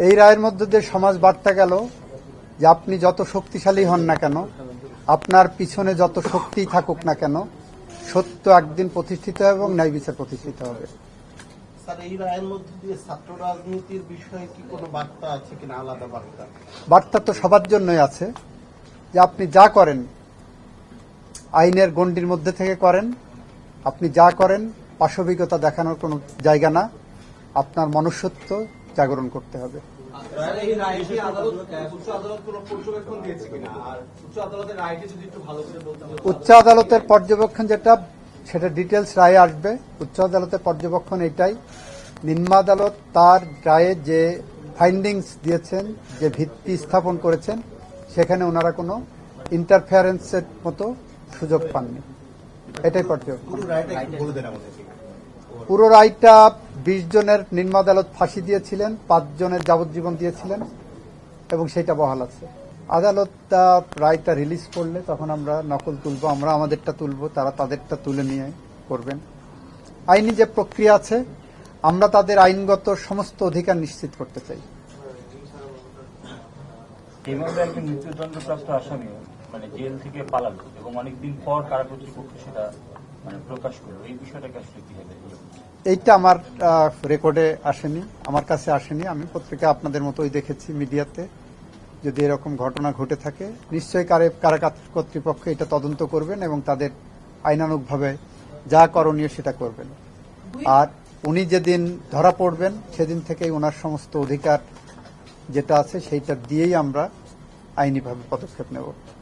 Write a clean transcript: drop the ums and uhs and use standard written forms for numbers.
এই রায়ের মধ্যে দিয়ে সমাজ বার্তা গেল যে আপনি যত শক্তিশালী হন না কেন, আপনার পিছনে যত শক্তি থাকুক না কেন, সত্য একদিন প্রতিষ্ঠিত হবে এবং ন্যায় বিচার প্রতিষ্ঠিত হবে। স্যার, এই রায়ের মধ্যে দিয়ে ছাত্র রাজনীতির বিষয়ে কি কোনো বার্তা আছে কিনা, আলাদা বার্তা? বার্তা তো সবার জন্যই আছে যে আপনি যা করেন আইনের গণ্ডির মধ্যে থেকে করেন, আপনি যা করেন পাশবিকতা দেখানোর কোনো জায়গা না, আপনার মনুষ্যত্ব জাগরণ করতে হবে। উচ্চ আদালতের পর্যবেক্ষণ যেটা, সেটা ডিটেলস রায়ে আসবে। উচ্চ আদালতের পর্যবেক্ষণ এটাই, নিম্ন আদালত তার রায়ে যে ফাইন্ডিংস দিয়েছেন, যে ভিত্তি স্থাপন করেছেন, সেখানে ওনারা কোনো ইন্টারফেয়ারেন্সের মতো সুযোগ পাননি, এটাই পর্যবেক্ষণ। পুরো রায়টা 20 জনের নিম্ন আদালত ফাঁসি দিয়েছিলেন, 5 জনের যাবজ্জীবন দিয়েছিলেন এবং সেটা বহাল আছে। আদালত রায়টা রিলিজ করলে তখন আমরা নকল তুলব, আমরা আমাদেরটা তুলব, তারা তাদেরটা তুলে নিয়ে করবেন। আইনি যে প্রক্রিয়া আছে, আমরা তাদের আইনগত সমস্ত অধিকার নিশ্চিত করতে চাই। এইভাবে একজন মৃত্যুদণ্ডপ্রাপ্ত আসামি মানে জেল থেকে পালালো এবং অনেকদিন পর কারা কর্তৃপক্ষ সেটা মানে প্রকাশ করলো, এই বিষয়টাকে আসলে কি হবে? এইটা আমার রেকর্ডে আসেনি, আমার কাছে আসেনি। আমি পত্রিকা আপনাদের মতোই দেখেছি, মিডিয়াতে। যদি এরকম ঘটনা ঘটে থাকে নিশ্চয়ই কারা কর্তৃপক্ষ এটা তদন্ত করবেন এবং তাদের আইনানুগভাবে যা করণীয় সেটা করবেন। আর উনি যেদিন ধরা পড়বেন সেদিন থেকেই ওনার সমস্ত অধিকার যেটা আছে সেইটা দিয়েই আমরা আইনিভাবে পদক্ষেপ নেব।